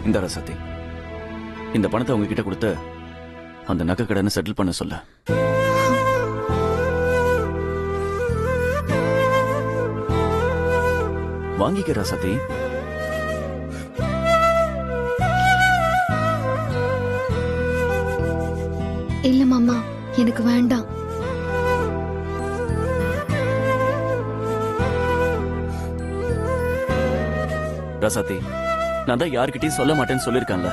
இந்த ரசதி, இந்த பணத்தை உங்ககிட்ட கொடுத்து அந்த நகை கடனை செட்டில் பண்ண சொல்ல. வாங்கிக்க ரசதி. இல்ல மாமா, எனக்கு வேண்டாம். ரசதி, நான் தான் யாருக்கிட்டையும் சொல்ல மாட்டேன்னு சொல்லிருக்காங்க.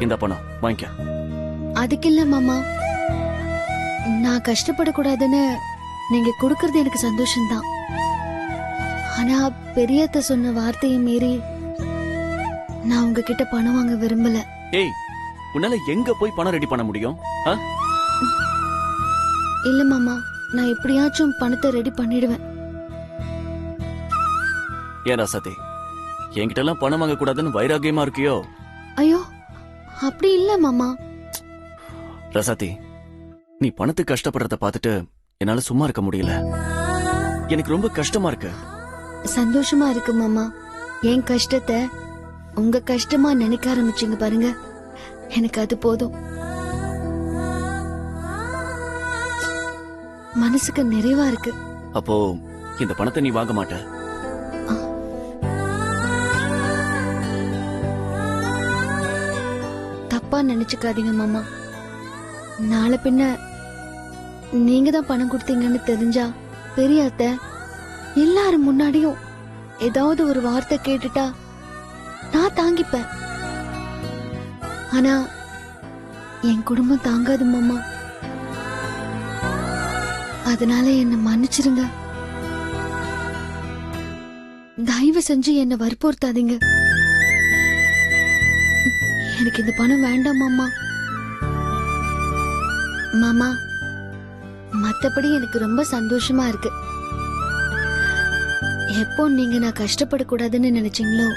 இந்த பணம் வாங்கிக்க. அதுக்கு இல்ல மாமா, நான் கஷ்டப்படக்கூடாதுன்னு நீங்க கொடுக்கறது எனக்கு சந்தோஷம்தான். ஆனா பெரியத்த சொன்ன வார்த்தையை மீறி நான் உங்ககிட்ட பணம் வாங்க விரும்பல. ஏய், உன்னால எங்க போய் பணம் ரெடி பண்ண முடியும்? இல்ல மாமா, நான் எப்படியாச்சும் பணத்தை ரெடி பண்ணிடுவேன். ஏன் ரசதி, என்கிட்ட எல்லாம் பணம் வாங்க கூடாதுன்னு வைராகியமா இருக்கியோ? ஐயோ, அப்படி இல்ல மாமா. ரசதி, நீ பணத்துக்கு கஷ்டப்படுறத பார்த்துட்டு என்னால சும்மா இருக்க முடியல. எனக்கு ரொம்ப கஷ்டமா இருக்கு. சந்தோஷமா இருக்கு மாமா. என் கஷ்டத்தை உங்க கஷ்டமா நினைக்க ஆரம்பிச்சீங்க பாருங்க, எனக்கு அது போதும். மனசுக்கு நிறைவா இருக்கு. அப்போ இந்த பணத்தை நீ வாங்க மாட்ட? தப்பா நினைச்சுக்காதீங்க மாமா. நாளை பின்ன நீங்க தான் பணம் கொடுத்தீங்கன்னு தெரிஞ்சா பெரிய அத்தை எல்லாரும் முன்னாடியும் ஏதாவது ஒரு வார்த்தை கேட்டுட்டா நான் தாங்கிப்பேன். ஆனா என் குடும்பம் தாங்காது மாமா. அதனால என்ன மன்னிச்சிருங்க. தயவு செஞ்சு என்ன வற்புறுத்தாதீங்க. எனக்கு இந்த பணம் வேண்டாம் மாமா. மாமா, மத்தபடி எனக்கு ரொம்ப சந்தோஷமா இருக்கு. எப்போ நீங்க நான் கஷ்டப்படக்கூடாதுன்னு நினைச்சீங்களோ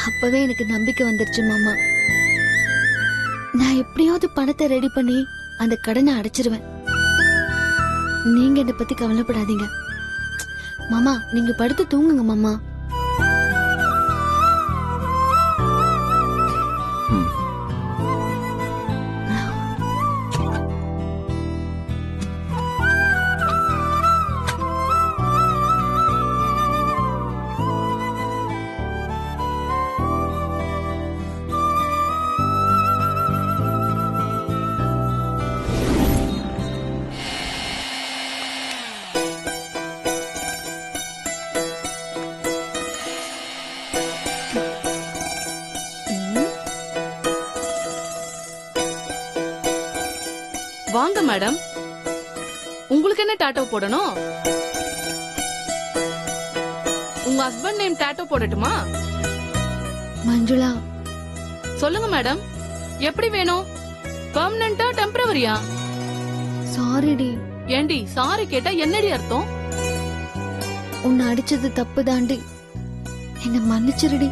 அப்பவே எனக்கு நம்பிக்கை வந்துருச்சு மாமா. நான் எப்படியாவது பணத்தை ரெடி பண்ணி அந்த கடனை அடைச்சிருவேன். நீங்க என்னை பத்தி கவலைப்படாதீங்க மாமா. நீங்க படுத்து தூங்குங்க மாமா. வாங்க மேடம், உங்களுக்கு என்ன டாட்டோ போடணும்? உங்க ஹஸ்பண்ட் நேம் டாட்டோ போடட்டுமா? மஞ்சுளா. சொல்லுங்க மேடம், எப்படி வேணும்? பெர்மனன்ட்டா டெம்பரவரியா? சாரிடி. ஏண்டி சாரி கேட்டா என்னடி அர்த்தம்? உன்னை அடிச்சது தப்பு தாண்டி, என்ன மன்னிச்சிருடி.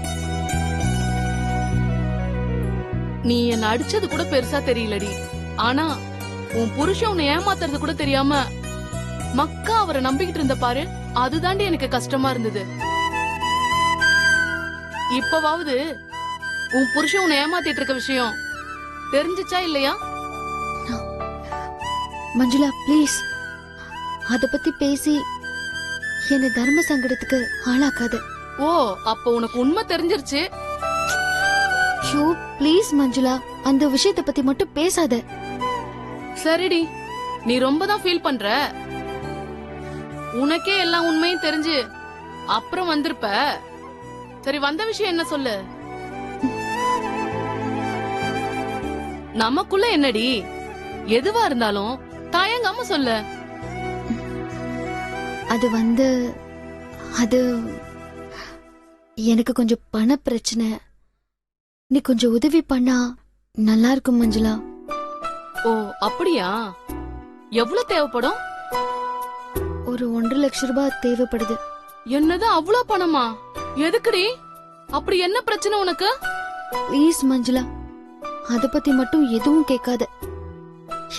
நீ என்ன அடிச்சது கூட பெருசா தெரியலடி. ஆனா உன் புருஷன் உன்னை ஏமாத்துறது கூட தெரியாம மக்கா அவரை நம்பிக்கிட்டு இருந்த பாரு, அதுதாண்டி எனக்கு கஷ்டமா இருந்தது. இப்பவாவது உன் புருஷன் உன்னை ஏமாத்திட்டு இருக்க விஷயம் தெரிஞ்சுச்சா இல்லையா? மஞ்சுளா ப்ளீஸ், அத பத்தி பேசி என்ன தர்ம சங்கடத்துக்கு ஆளாக்காத. ஓ, அப்ப உனக்கு உண்மை தெரிஞ்சிருச்சு. ஷோ ப்ளீஸ் மஞ்சுளா, அந்த விஷயத்தை பத்தி மட்டும் பேசாத. சரிடி, நீ ரொம்ப தான் ஃபீல் பண்ற. உனக்கே எல்லா உண்மையும் தெரிஞ்சு அப்புறம் வந்திருப்ப. சரி, வந்த விஷயம் என்ன சொல்லு. நமக்குள்ள என்னடி, எதுவா இருந்தாலும் தயங்காம சொல்லு. அது எனக்கு கொஞ்சம் பண பிரச்சனை. நீ கொஞ்சம் உதவி பண்ணா நல்லா இருக்கும் மஞ்சுளா. ஓ அப்படியா? எவ்வளவு தேவைப்படும்? ஒரு 1.5 லட்சம் ரூபாய் தேவைப்படுது. என்னது, அவ்வளவு பணமா? எதுக்குடி? அப்படி என்ன பிரச்சனை உனக்கு? ப்ளீஸ் மஞ்சுளா, அத பத்தி மட்டும் எதுவும் கேட்காத.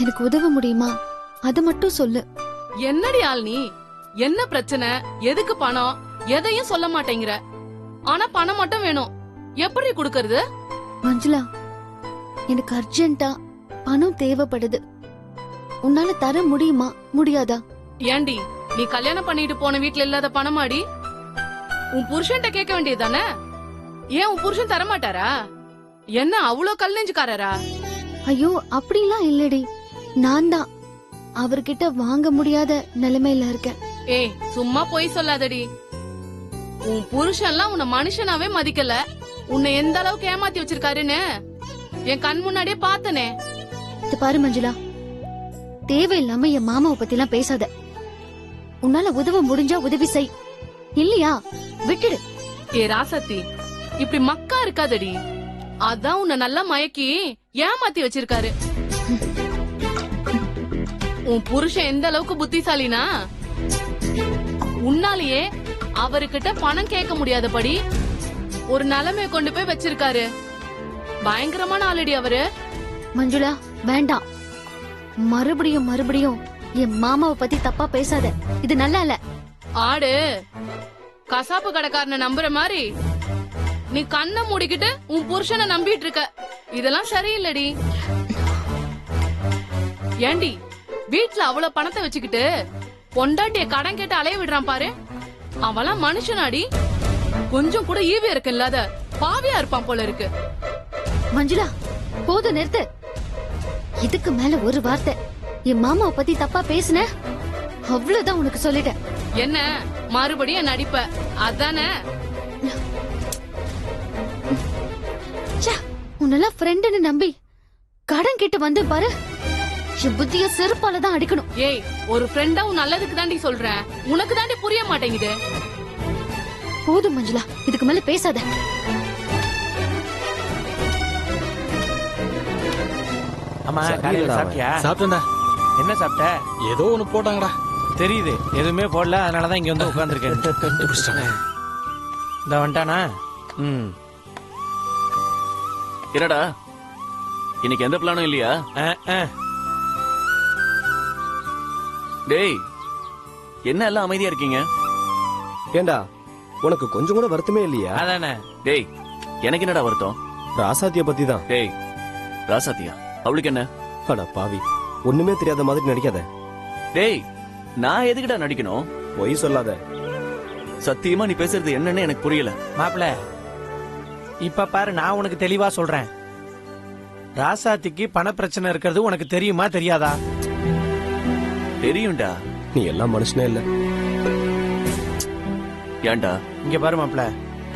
எனக்கு உதவ முடியுமா அத மட்டும் சொல்லு. என்னடி ஆள் நீ? என்ன பிரச்சனை, எதுக்கு பணம், எதையும் சொல்ல மாட்டேங்கிற. ஆனா பணம் மட்டும் வேணும். எப்படி குடுக்கறது? மஞ்சுளா, எனக்கு அர்ஜென்ட்டா பணம் தேவைப்படுது. உன்னால தர முடியுமா முடியாதா? ஏண்டி, நீ கல்யாணம் பண்ணிட்டு போன வீட்ல இல்லாத பணமாடி? உன் புருஷன்ட்ட கேட்க வேண்டியதுதானே? ஏன் உன் புருஷன் தர மாட்டாரா? என்ன அவ்வளோ கல் நெஞ்சுக்காரரா? ஐயோ, அப்படிலாம் இல்லடி. நான் தான் அவர்கிட்ட வாங்க முடியாத நிலைமையில இருக்கேன். ஏய், சும்மா போய் சொல்லாதடி. உன் புருஷன்லாம் உன்னை மனுஷனாவே மதிக்கல. உன்னை எந்த அளவுக்கு ஏமாத்தி வச்சிருக்காருன்னு என் கண் முன்னாடியே பார்த்தனே. இது பாரு மஞ்சுளா, தேவையில்லாம என் மாமாவை பத்தி எல்லாம் பேசாத. உன்னால உதவ முடிஞ்சா உதவி செய், இல்லையா விட்டுடு. ஏ ராசத்தி, இப்படி மக்கா இருக்காதடி. அதான் உன்னை நல்லா மயக்கி ஏமாத்தி வச்சிருக்காரு. உன் புருஷன் எந்த அளவுக்கு புத்திசாலினா, உன்னாலேயே அவர்கிட்ட பணம் கேட்க முடியாதபடி ஒரு நிலைமைய கொண்டு போய் வச்சிருக்காரு. பயங்கரமான ஆளடி அவரு. மஞ்சுளா, வேண்டாம். மறுபடியும் மறுபடியும் என் மாமாவை பத்தி தப்பா பேசாத. இது நல்லா இல்ல. ஆடு கசாப்பு கடைக்காரனை நம்புற மாதிரி நீ கண்ணை மூடிக்கிட்டு உன் புருஷனை நம்பிட்டு இருக்க. இதெல்லாம் சரியில்லடி. ஏண்டி, வீட்ல அவ்வளவு பணத்தை வச்சுக்கிட்டு பொண்டாட்டிய கடன் கேட்டு அலைய விடுறான் பாரு. அவெல்லாம் மனுஷனாடி. கொஞ்சம் கூட ஈவி இருக்கு இல்லாத பாவியா இருப்பான் போல இருக்கு. மஞ்சுளா, போதும், நிறுத்து. இதுக்கு மேல ஒரு வார்த்தை என் மாமாவை பத்தி தப்பா பேசுன, அவ்வளவுதான் உனக்கு சொல்லிட்டேன். என்ன மறுபடியும் நடிப்ப அதானே? உன்னெல்லாம் ஃப்ரெண்டுன்னு நம்பி கடன் கிட்ட வந்து பாரு, என் புத்திய செருப்பால தான் அடிக்கணும். ஏய், ஒரு ஃப்ரெண்டா உன் நல்லதுக்கு தாண்டி சொல்றேன். உனக்கு தாண்டி புரிய மாட்டேங்குது. போதும் மஞ்சுளா, இதுக்கு மேல பேசாத. ஆமா, காலையில சாப்பிட்டியா? சாப்பிட்டேன்டா. என்ன சாப்பிட்ட? ஏதோ ஒண்ணு போட்டாங்கடா. தெரியுது, எதுவுமே போடல, அதனாலதான் இங்க வந்து உட்கார்ந்துருக்கேன். இந்த வந்துட்டானா? ம். என்னடா இன்னைக்கு எந்த பிளானும் இல்லையா? டேய், என்ன எல்லாம் அமைதியா இருக்கீங்க? ஏண்டா, உனக்கு கொஞ்சம் கூட வருத்தமே இல்லையா? அதானே. டேய், எனக்கு என்னடா வருத்தம்? ராசாத்திய பத்தி தான். டேய், ராசாத்தியா? அவளுக்கு என்ன? அட பாவி, ஒண்ணுமே தெரியாத மாதிரி நடிக்காத. டேய், நான் எதுக்குடா நடிக்கணும்? பொய் சொல்லாத. சத்தியமா நீ பேசுறது என்னன்னு எனக்கு புரியல. மாப்பிள, இப்ப பாரு, நான் உனக்கு தெளிவா சொல்றேன். ராசாத்திக்கு பண பிரச்சனை இருக்கிறது உனக்கு தெரியுமா தெரியாதா? தெரியும்டா. நீ எல்லாம் மனுஷனே இல்ல. ஏன்டா? இங்க பாரு மாப்பிள,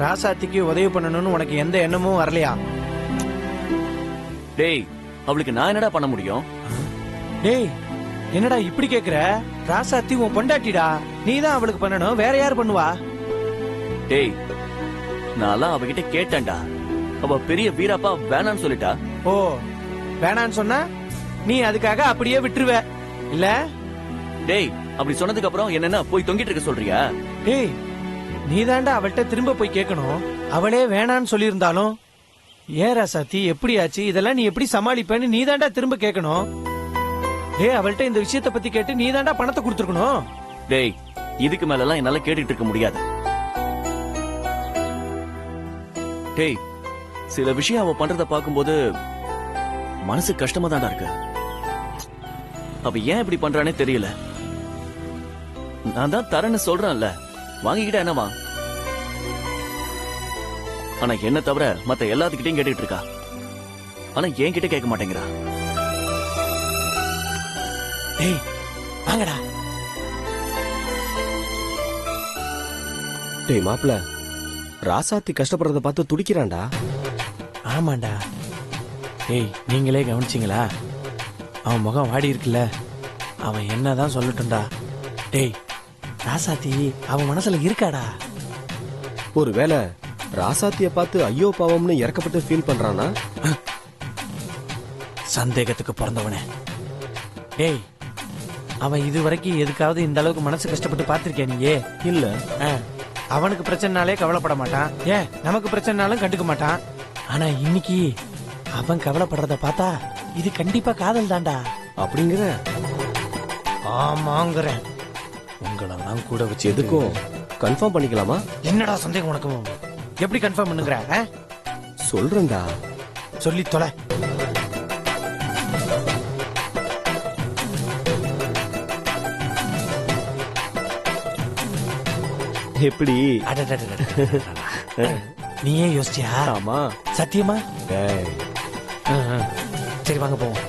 ராசாத்திக்கு உதவி பண்ணணும்னு உனக்கு எந்த எண்ணமும் வரலையா? டேய், அவளுக்கு நான் என்னடா பண்ண முடியும்? டேய், என்னடா இப்படி கேக்குற? ராசாத்தி உன் பொண்டாட்டிடா, நீதான் அவளுக்கு பண்ணணும், வேற யார் பண்ணுவா? டேய், நான்லாம் அவகிட்ட கேட்டேன்டா. அவ பெரிய வீராப்பா வேணான்னு சொல்லிட்டா. ஓ, வேணான்னு சொன்னா நீ அதுக்காக அப்படியே விட்டுருவ இல்ல? டேய், அப்படி சொன்னதுக்கு அப்புறம் என்னன்னா போய் தொங்கிட்டு இருக்க சொல்றியா? டேய், நீதாண்டா அவள்கிட்ட திரும்ப போய் கேட்கணும். அவளே வேணான்னு சொல்லியிருந்தாலும், ஏன் ராசாத்தி எப்படி ஆச்சு, இதெல்லாம் நீ எப்படி சமாளிப்பேன்னு நீதாண்டா திரும்ப கேட்கணும். டேய், அவள்கிட்ட இந்த விஷயத்த பத்தி கேட்டு நீதாண்டா பணத்தை கொடுத்துருக்கணும். டேய், இதுக்கு மேல எல்லாம் என்னால கேட்டுட்டு இருக்க முடியாது. டேய், சில விஷயம் அவ பண்றத பாக்கும்போது மனசு கஷ்டமா தான்டா இருக்கு. அவ ஏன் இப்படி பண்றானே தெரியல. நான் தான் தரேன்னு சொல்றேன்ல, வாங்கிக்கிட்ட என்னவா? ஆனா என்ன தவிர மத்த எல்லாத்துக்கிட்டையும் கேட்டுட்டு இருக்கா. ஆனா என்கிட்ட கேட்க மாட்டேங்கிறா. டேய், வாங்கடா. டேய் மாப்பிள, ராசாத்தி கஷ்டப்படுறத பார்த்து துடிக்கிறான்டா. ஆமாண்டா. டேய், நீங்களே கவனிச்சிங்களா? அவன் முகம் வாடி இருக்குல்ல, அவன் என்னதான் சொல்லட்டும்டா. டேய், ராசாத்தி அவன் மனசுல இருக்காடா. ஒருவேளை ராசாத்திய பார்த்து ஐயோ பாவம்னு இறக்கப்பட்டு ஃபீல் பண்றானா? சந்தேகத்துக்கு பிறந்தவனே. டேய், அவன் இது வரைக்கும் எதுக்காவது இந்த அளவுக்கு மனசு கஷ்டப்பட்டு பார்த்திருக்கேன் நீயே? இல்ல. அவனுக்கு பிரச்சனைனாலே கவலைப்பட மாட்டான், ஏன் நமக்கு பிரச்சனைனாலும் கண்டுக்க மாட்டான். ஆனா இன்னைக்கு அவன் கவலைப்படுறத பார்த்தா இது கண்டிப்பா காதல் தான்டா. அப்படிங்கிற? ஆமாங்கிறேன். உங்களெல்லாம் கூட வச்சு எதுக்கும் கன்ஃபார்ம் பண்ணிக்கலாமா? என்னடா சந்தேகம் உனக்கு? எப்படி கன்ஃபார்ம் பண்ணுங்கிற? சொல்றேன்டா. சொல்லி தொலை. எப்படி? நீயே யோசிச்சியா? ஆமா. சத்தியமா? டேய், சரி வாங்க போவோம்.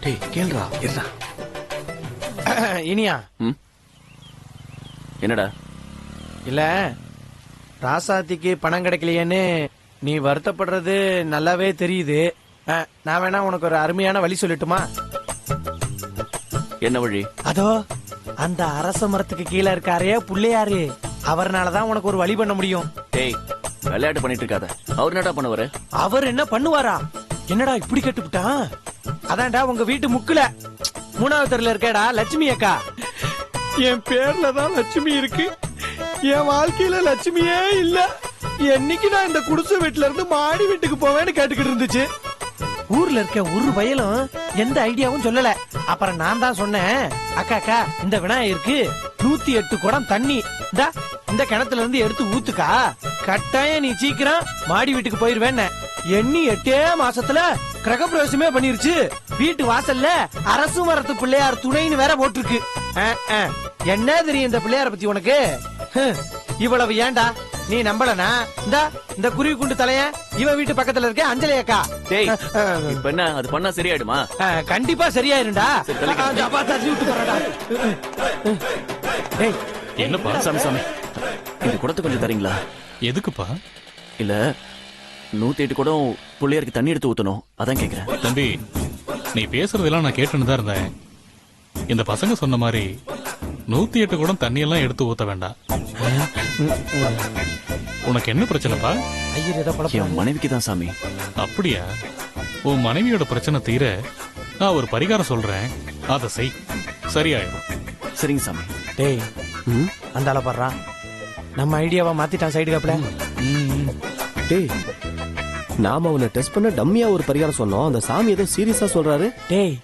டேய் கேளுடா. இருடா. இனியா ம்? என்னடா? இல்ல ராசாத்திக்கு பணம் கிடைக்கலையேன்னு நீ வருத்தப்படுறது நல்லாவே தெரியுது. நான் வேணா உனக்கு ஒரு அருமையான வழி சொல்லட்டுமா? என்ன வழி? அதோ அந்த அரச மரத்துக்கு கீழே இருக்காரே புள்ளையாரு, அவர்னாலதான் உனக்கு ஒரு வழி பண்ண முடியும். டேய், விளையாட்டு பண்ணிட்டு இருக்காத. அவர் என்னடா பண்ணுவாரு? அவர் என்ன பண்ணுவாரா? என்னடா இப்படி கேட்டுவிட்டான்? அதான்டா உங்க வீட்டு முக்குல 3வது தெருல இருக்கேடா லட்சுமி அக்கா. என் பேர்ல தான் லட்சுமி இருக்கு, என் வாழ்க்கையில லட்சுமியே இல்ல. என்னைக்கு நான் இந்த குடிசை வீட்டுல இருந்து மாடி வீட்டுக்கு போவேன்னு கேட்டுக்கிட்டு இருந்துச்சு. ஊர்ல இருக்க ஒரு வயலும் எந்த ஐடியாவும் சொல்லல. அப்புறம் நான் தான் சொன்னேன், அக்கா அக்கா இந்த விநாயகருக்கு 108 குடம் தண்ணி இந்த கிணத்துல இருந்து எடுத்து ஊத்துக்கா, கட்டாயம் நீ சீக்கிரம் மாடி வீட்டுக்கு போயிருவேன்னு. எண்ணி 8 மாசத்துல கிரகப்பிரவேசமே பண்ணிருச்சு. வீட்டு வாசல்ல அரசு மரத்து பிள்ளையார் துணைன்னு வேற போட்டிருக்கு. என்ன தெரியும் இந்த பிள்ளையார பத்தி உனக்கு? இவ்வளவு ஏண்டா நீ நம்பலனா? இந்த குருவி குண்டு தலைய இவ வீட்டு பக்கத்துல இருக்க அஞ்சலி அக்கா. டேய், இப்ப என்ன அது பண்ணா சரியாயிடுமா? கண்டிப்பா சரியாயிருண்டா. டேய் என்னப்பா? சாமி சாமி, இந்த குடத்தை கொஞ்சம் தரீங்களா? எதுக்குப்பா? இல்ல 108 குடம் புள்ளையாருக்கு தண்ணி எடுத்து ஊத்தணும், அதான் கேக்குறேன். தம்பி, நீ பேசுறதெல்லாம் நான் கேட்டுன்னு தான் இருந்தேன். இந்த பசங்க சொன்ன மாதிரி 108 குடம் தண்ணியெல்லாம் எடுத்து ஊத்த வேண்டாம். உனக்கு என்ன பிரச்சனைப்பா? ஐயர் ஏதோ என் மனைவிக்கு தான் சாமி. அப்படியா? உன் மனைவியோட பிரச்சனை தீர நான் ஒரு பரிகாரம் சொல்றேன், அதை செய், சரியாயிடும். சரிங்க சாமி. டேய் அந்த ஆள பாடுறா, நம்ம ஐடியாவா மாத்திட்டான் சைடு காப்ல. டேய், நாம அவனை டெஸ்ட் பண்ண டம்மியா ஒரு பரிகாரம் சொன்னோம், அந்த சாமி ஏதோ சீரியஸா சொல்றாரு. டேய்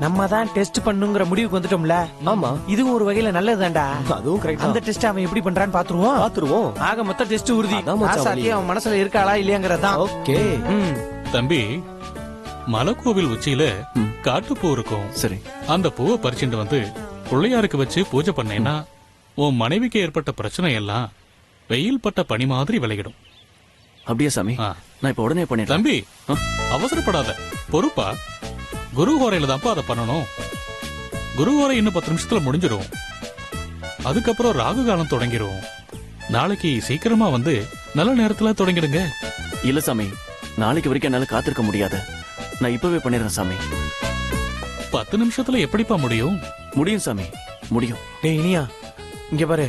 நம்ம தான் டெஸ்ட் பண்ணுங்கிற முடிவுக்கு வந்துட்டோம்ல. ஆமா, இதுவும் ஒரு வகையில நல்லதுதான்டா. அதுவும் கரெக்ட். அந்த டெஸ்ட் அவன் எப்படி பண்றான்னு பாத்துருவோம். பாத்துருவோம். ஆக மொத்த டெஸ்ட் உறுதி. அதான் மச்சான் ராசாத்தி வழி. அவன் மனசுல இருக்காளா இல்லையாங்கறதான். ஓகே. தம்பி, மலைக்கோவில் உச்சியில காட்டுப்பூ இருக்கும். சரி. அந்த பூவை பறிச்சுட்டு வந்து பிள்ளையாருக்கு வச்சு பூஜை பண்ணேன்னா உன் மனைவிக்கு ஏற்பட்ட பிரச்சனை எல்லாம் வெயில் பட்ட பனி மாதிரி விலகிடும். அப்படியே சாமி, ஆ. நான் இப்ப உடனே பண்ணிடுறேன். தம்பி, அவசரப்படாத, பொறுப்பா. குருஹோரையில தான்ப்பா அதை பண்ணணும். குருஹோரை இன்னும் 10 நிமிஷத்துல முடிஞ்சிடும். அதுக்கப்புறம் ராகு காலம் தொடங்கிரும். நாளைக்கு சீக்கிரமா வந்து நல்ல நேரத்துல தொடங்கிடுங்க. இல்ல சாமி, நாளைக்கு வரைக்கும் என்னால காத்திருக்க முடியாது. நான் இப்பவே பண்ணிடுறேன் சாமி. 10 நிமிஷத்துல எப்படிப்பா முடியும்? முடியும் சாமி, முடியும். டேய் இனியா இங்க பாரு,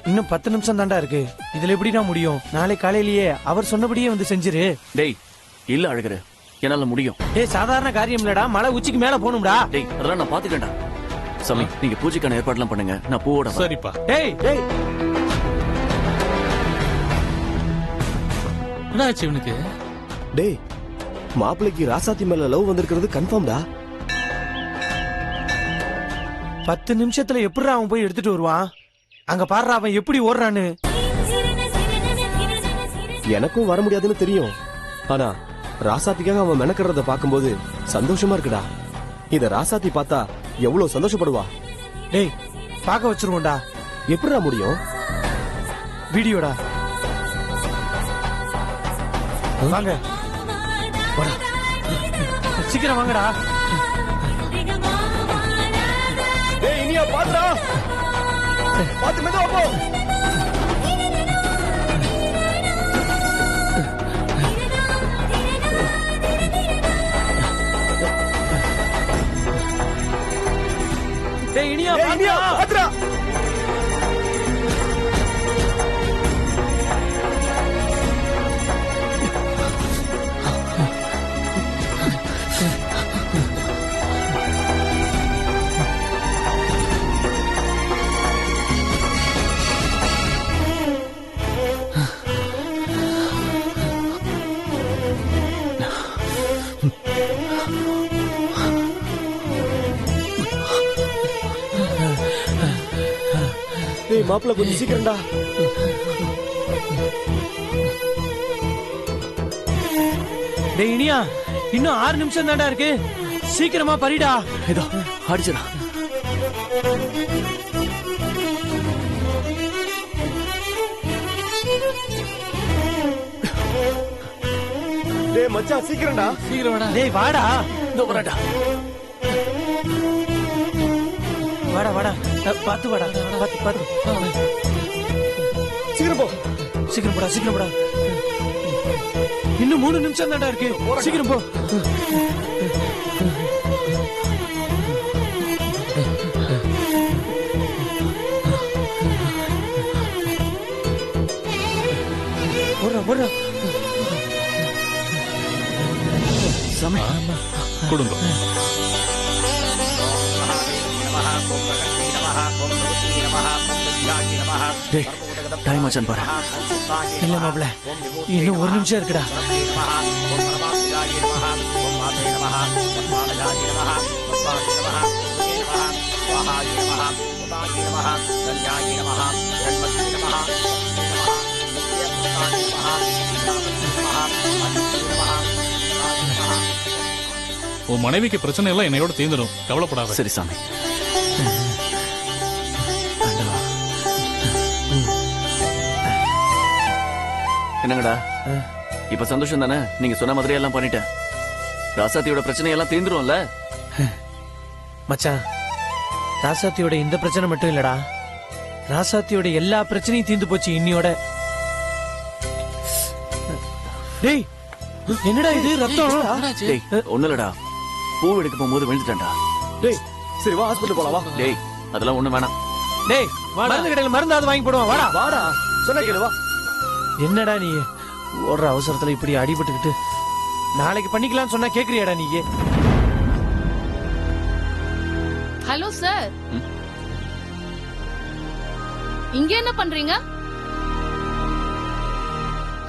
இன்னும் 10 நிமிஷம் தாண்டா இருக்கு. இதுல எப்படிடா முடியும்? நாளை காலையிலேயே அவர் சொன்னபடியே வந்து செஞ்சிரு. டேய், இல்ல அழகரு, என்னால முடியும். டேய் சாதாரண காரியம் இல்லடா, மலை உச்சிக்கு மேல போகணும்டா. டேய், அதெல்லாம் நான் பாத்துக்கேன்டா. சாமி, நீங்க பூஜைக்கான ஏற்பாடுலாம் பண்ணுங்க, நான் பூவோட வரேன். சரிப்பா. டேய் டேய் என்னாச்சு இவனுக்கு? டேய், மாப்பிளைக்கு ராசாத்தி மேல லவ் வந்திருக்கிறது கன்ஃபார்ம்டா. 10 நிமிஷத்துல எப்படிடா அவன் போய் எடுத்துட்டு வருவான்? அங்க பாடுறா அவன் எப்படி ஓடுறான்னு. எனக்கும் வர முடியாதுன்னு தெரியும், ஆனா ராசாத்திக்காக அவன் மெனக்கறத பாக்கும்போது சந்தோஷமா இருக்குடா. இத ராசாத்தி பார்த்தா எவ்வளவு சந்தோஷப்படுவா. டேய் பாக்க வச்சிருவோம்டா. எப்படிடா முடியும்? வீடியோடா. வாங்க வாடா. சீக்கிரம் வாங்கடா. டேய் இனியா பாத்துடா, பாத்து மெதுவா போ. டேய் இனியா இனியா பாத்துடா. டேய் மாப்பிள்ள கொஞ்சம் சீக்கிரம்டா. டேய் இனியா, இன்னும் 6 நிமிஷம் தான்டா இருக்கு, சீக்கிரமா பறிடா. இதோ அடிச்சடா. டேய் மச்சான் சீக்கிரம்டா. சீக்கிரம் வாடா. டேய் வாடா. இதோ வரடா. வாடா வாடா. பாத்து வாடா. பாத்து. சீக்கிரம் போ. சீக்கிரம் போடா. இன்னும் 3 நிமிஷம் தான்டா இருக்கு, சீக்கிரம் போ. ஓடுறா. சாமி கொடுங்க. டேய் டைம் ஆச்சான் பாரு. இல்ல மாப்ள, இன்னும் 1 நிமிஷம் இருக்குடா. உன் மனைவிக்கு பிரச்சனை எல்லாம் என்னையோட தீர்ந்துடும், கவலைப்படாத. சரி சாமி. என்னங்கடா இப்ப சந்தோஷம் தானே? நீங்க சொன்ன மாதிரி எல்லாம் பண்ணிட்டேன். ராசாத்தியோட பிரச்சனை எல்லாம் தீர்ந்துரும்ல? மச்சான், ராசாத்தியோட இந்த பிரச்சனை மட்டும் இல்லடா, ராசாத்தியோட எல்லா பிரச்சனையும் தீர்ந்து போச்சு இன்னியோட. டேய் என்னடா இது ரத்தம்? டேய் ஒண்ணு இல்லடா, பூ எடுக்க போகும்போது விழுந்துட்டேன்டா. டேய் சரி வா ஹாஸ்பிடல் போலாம் வா. டேய் அதெல்லாம் ஒண்ணு வேணாம். டேய் மருந்து கடையில மருந்தாவது வாங்கி போடுவான், வாடா. வாடா சொன்ன கேளு வா. என்னடா நீ ஓடுற அவசரத்துல இப்படி அடிபட்டுக்கிட்டு, நாளைக்கு பண்ணிக்கலாம்னு சொன்னா கேக்குறியாடா நீ? ஹலோ சார், இங்க என்ன பண்றீங்க?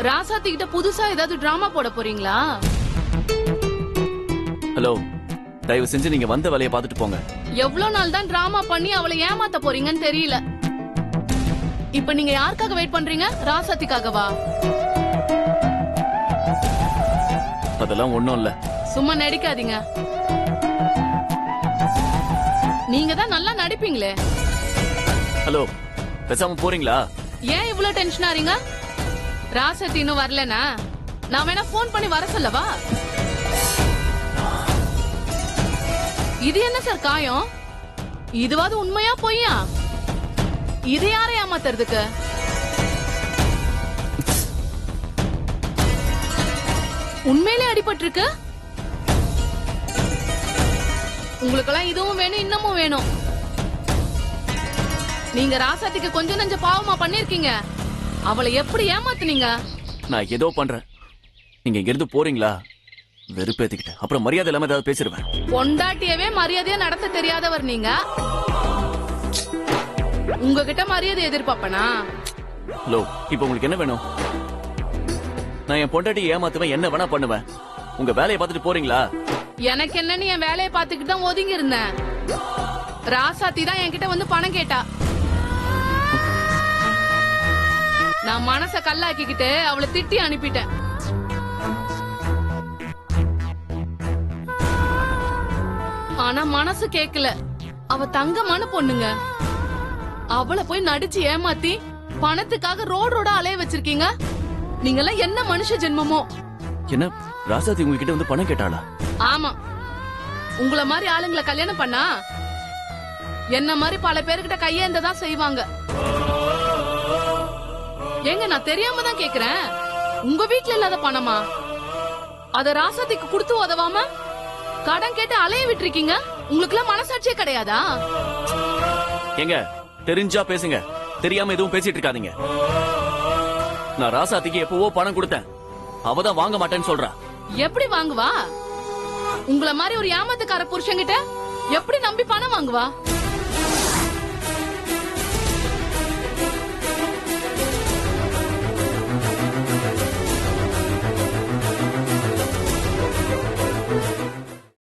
ராசாத்தி கிட்ட புதுசா ஏதாவது டிராமா போட போறீங்களா? ஹலோ, தயவு செஞ்சு நீங்க வந்த வேலையை பார்த்துட்டு போங்க. எவ்வளவு நாள் தான் டிராமா பண்ணி அவளை ஏமாத்த போறீங்கன்னு தெரியல. இப்ப நீங்க யாருக்காக வெயிட் பண்றீங்க? ராசாத்திக்காகவா? அதெல்லாம் ஒண்ணும் இல்ல. சும்மா நடிக்காதீங்க. நீங்க தான் நல்லா நடிப்பீங்களே. ஹலோ, பேசாம போறீங்களா? ஏன் இவ்வளவு டென்ஷன் ஆறீங்க? ராசாத்தி இன்னும் வரலனா நான் வேணா போன் பண்ணி வர சொல்லவா? இது என்ன சார் காயம்? இதுவாது உண்மையா பொய்யா? இது யாரை ஏமாத்துறதுக்கு? உண்மையிலே அடிபட்டிருக்கு. உங்களுக்கெல்லாம் இதுவும் வேணும், இன்னமும் வேணும். நீங்க ராசாத்திக்கு கொஞ்சம் நெஞ்ச பாவமா பண்ணிருக்கீங்க. அவளை எப்படி ஏமாத்துனீங்க? நான் ஏதோ பண்றேன், நீங்க இங்க இருந்து போறீங்களா? வெறுப்பேத்திக்கிட்டேன், அப்புறம் மரியாதை இல்லாம ஏதாவது பேசிடுவேன். பொண்டாட்டியவே மரியாதையா நடத்த தெரியாதவர் நீங்க. உங்ககிட்ட மரியாதை எதிர்பார்ப்பனா? ஹலோ, இப்ப உங்களுக்கு என்ன வேணும்? நான் என் பொண்டாட்டி ஏமாத்துவேன், என்ன வேணா பண்ணுவேன். உங்க வேலையை பார்த்துட்டு போறீங்களா? எனக்கு என்னன்னு என் வேலையை பார்த்துக்கிட்டு தான் ஒதுங்கி இருந்தேன். ராசாத்தி தான் என்கிட்ட வந்து பணம் கேட்டா. நான் மனச கல்லாக்கிக்கிட்டு அவளை திட்டி அனுப்பிட்டேன். ஆனா மனசு கேக்கல. அவ தங்கமான பொண்ணுங்க. அவளை போய் நடிச்சு ஏமாத்தி பணத்துக்காக ரோடோட அலைய வச்சிருக்கீங்க. நீங்க எல்லாம் என்ன மனுஷ ஜென்மமோ? என்ன ராசாத்தி உங்ககிட்ட வந்து பணம் கேட்டாளா? ஆமா, உங்கள மாதிரி ஆளுங்களை கல்யாணம் பண்ணா என்ன மாதிரி பல பேருக்கிட்ட கையேந்ததான் செய்வாங்க. ஏங்க, நான் தெரியாம தான் கேக்குறேன். உங்க வீட்டுல இல்லாத பணமா அத ராசாத்திக்கு கொடுத்து உதவாம கடன் கேட்டு அலைய விட்டுருக்கீங்க. உங்களுக்கு எல்லாம் மனசாட்சியே கிடையாதா? எங்க தெரிஞ்சா பேசுங்க, தெரியாம எதுவும் பேசிட்டு இருக்காதீங்க. நான் ராசாத்திக்கு எப்பவோ பணம் கொடுத்தேன், அவதான் வாங்க மாட்டேன்னு சொல்றா. எப்படி வாங்குவா? உங்கள மாதிரி ஒரு ஏமாத்துக்கார புருஷன்கிட்ட எப்படி நம்பி பணம் வாங்குவா?